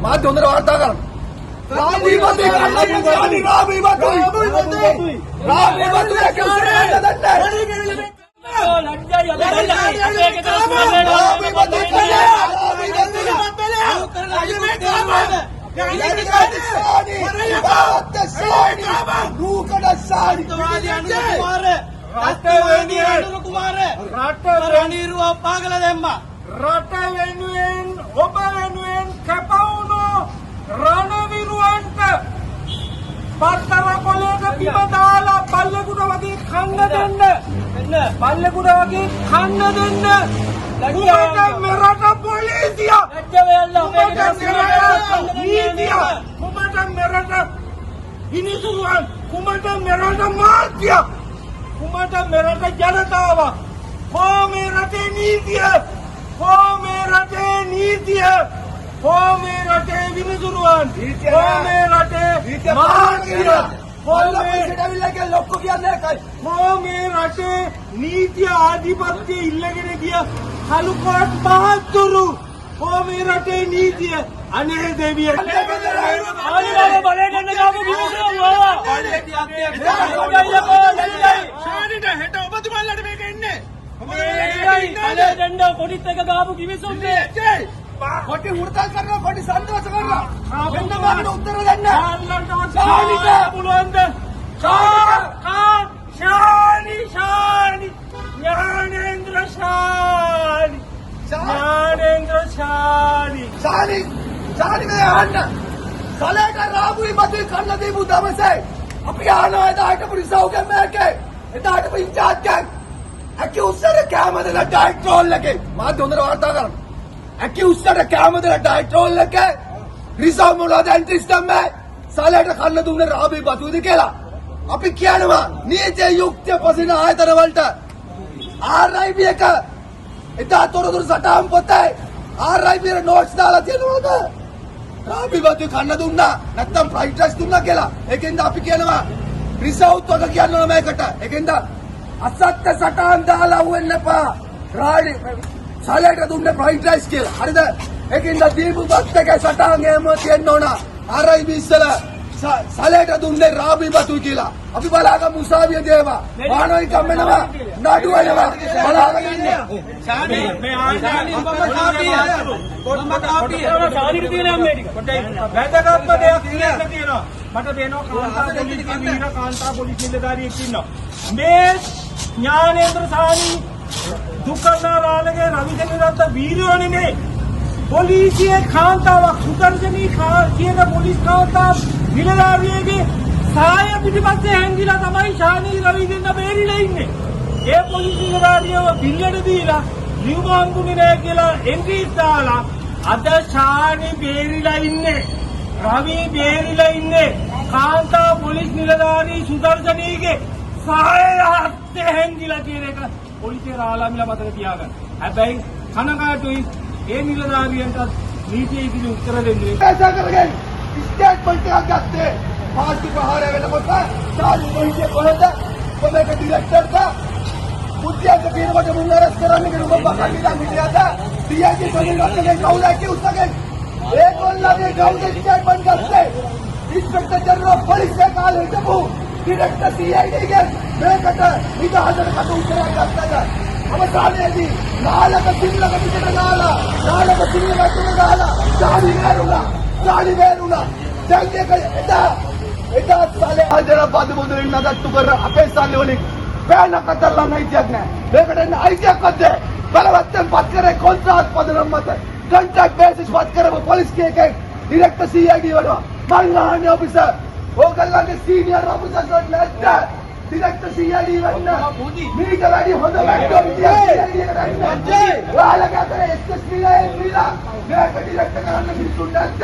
මාධ්‍ය හොඳට වාර්තා කරන්න. රාබී බතුයි රට වෙනුවෙන් ඔබ වෙනුවෙන් කැපවුණු රණවිරුවන්ට පත්තර කොලයක බිම දාලා පල්ලෙකුට වගේ කන්න දෙන්න. පල්ලෙකුට වගේ කන්න දෙන්න. කුමට මෙරට පොලිසිය කුමට මෙරට හිනිසුරුවන් කුමට මෙරට මාධ්‍ය කුමට මෙරට ජනතාව කොමේ රටේ නීතිය කොමේ රටේ නීතිය කොමේ රටේ විනිසුරුවන් කොමේ රටේ මාධ්‍ය කොමේ රටේ නීතිය ආධිපත්‍ය ඉල්ලගෙන ගිය කළුකොත් බහතුරු කොමේ රටේ නීතිය අනේ දෙවියන් හෙට ඔබතුමාලට මේක එන්නේ කොඩිත් එක ගාපු කිවිසුන්නේ කොටි හුරතල් කරනවා කොටි සන්තෝෂ කරනවා වෙන්න මාකට උත්තර දෙන්න පුළුවන්ද ශානි ඥානේන්ද්‍ර ශානි මේ අහන්න සලේට රාබුයි බතුයි කන්න දීපු දවසේ අපි ආනවා එදාට පුරිසව් කැමෑකේ එදාට ඉන්චාර්ජ් accused කැමදලා ඩයිරෙක්ට් රෝල් එකේ මාත් හොඳට වාර්තා කරන්න accused කැමදලා ඩයිරෙක්ට් රෝල් එකේ රිසව් මොනවද ඇන්ටිස්ටම් මේ සලේට කන්න දුන්නේ රාබුයි බතුයිද කියලා අපි කියනවා නීති යුක්තිය පසින ආයතන වලට RIB එක එදා තොරතුරු සටහන් පොතේ RIB එක නෝට්ස් දාලා තියෙනවද රාබි බතුයි කන්න දුන්නා නැත්නම් ෆ්‍රයිඩ් රයිස් දුන්නා කියලා ඒකෙන්ද අපි කියනවා රිසව් තොට කියනවා මේකට ඒකෙන්ද අසත්‍ය සටහන් දාලා වෙන්න එපා රාඩි සලේට දුන්නේ ෆ්‍රයිඩ් රයිස් කියලා හරිද ඒකෙන්ද දීපු බත් එකේ සටහන් එහෙම තියෙන්න ඕන RIB ඉස්සලා සලේට දුන්නේ රාබි බතුයි කියලා අපි බලාගමු උසාවිය දේවා වානෝයි කම්මනවා නඩු වෙනවා බලාගෙන ඉන්න ශානි මේ ආයතන ශානිට තියෙන මේ ටික වැදගත්ම දෙයක් කියන්න තියෙනවා මට දෙනවා කාන්තා පොලිසිය වීර කාන්තා පොලිසිය නිලධාරියෙක් ඉන්නවා මේ ඥානේන්ද්‍ර ශානි දුකනාරාලගේ රවිචන්ද්‍රරත්න වීරයෝනේ පොලිසියේ කාන්තාවක් සුදර්ශනී කියන පොලිස් කාන්තාව නිලධාරියෙගේ සාය පිටිපස්සේ හැංගිලා තමයි ශානි රවි දෙන්න බේරිලා ඉන්නේ. ඒ පොලිස් නිලධාරියව බිල්ලට දීලා ලියුමංගුනේ නෑ කියලා එන්ට්‍රීස් දාලා අද ශානි බේරිලා ඉන්නේ. රවි බේරිලා ඉන්නේ. කාන්තා පොලිස් නිලධාරී සුදර්ශනීගේ සාය හත්තේ හැංගිලා කියන එක පොලිසිය රාලාමිලා මතක තියාගන්න. හැබැයි කනකාටුයි ඒ නිලධාරියන්ට නීතිය ඉදිරි උත්තර දෙන්නේ. කරගෙන ස්ටේට්මන්ට් එකක් ගත්තේ පාර්ටි ප්‍රහාරය වෙනකොට සාදු පොලිසිය කොහෙද කොමේක ඩිරෙක්ටර්ද මුත්‍යාක පිරවට මුන් අරස් කරන්නේ කියලා ඔබ බකල්ලා මිදියාද DIG සොලිගන්නේ කවුද කිව්සගෙන ඒගොල්ලන්ගේ කවුද ස්ටේට්මන්ට් ගත්තේ ඉන්ස්පෙක්ටර් ජනරල් පොලිස් කාලේ හිටපු ඩිරෙක්ටර් CID ගේ මේකට නිදහසට කට උත්තරයක් ගත්තද අවසානයේදී නාලක සිල්ලක පිටට නාලා නාලක සිල්ලක නාලා ඩාඩි වේරුණා දැන් ඒක එදා සාලේ හයිදරාබාද් මුදලින් නඩත්තු කර අපේ සල්ලි වලින් බෑනක් අතරලා නැයිතියක් නෑ මේකට එන්න අයිතියක් අද්දේ බලවත්ෙන් පත් කරේ කොන්ත්‍රාත් පදනම් මත කොන්ට්‍රැක්ට් බේසිස් පත් කරපු පොලිස් කේකේ ඩිරෙක්ටර් CID වෙනවා මං අහන්නේ ඔෆිසර් ඕගොල්ලන්ගේ සීනියර් ඔෆිසර්ස් නැද්ද ඩිරෙක්ටර් CID වෙන්න මීට වැඩි හොඳ වැඩක් විදියට ඔයාලගේ අතේ SSP ලා මේක ඩිරෙක්ටර් කරන්න මිනිස්සුන්ට නැද්ද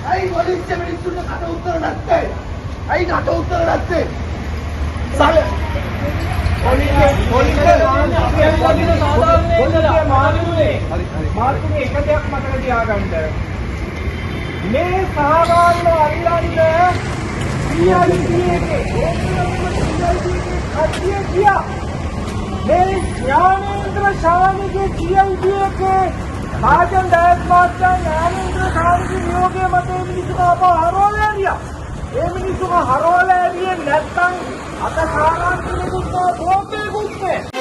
අයි පොලිසිය මිනිස්සුන්ට කට උත්තර නැත්තේ අයි කට උත්තර නැත්තේ සාල පොලිසිය මාර්ගුනේ එක දෙයක් මතක තියාගන්න මේ සහභාගීව අරියන්නේ මේ ඥානේන්ද්र ශානි के CID के भाजन दास मास्टर ඥානේන්ද්र ශානි की नियोग ක්‍රමය මත මේ මිනිස්සු ආපහු හරවලා ඇරියා. ඒ මිනිස්සු හරවලා ඇරියේ නැත්තම් අත සාරාංශනෙකුත් බෝම්බේකුත් නෑ.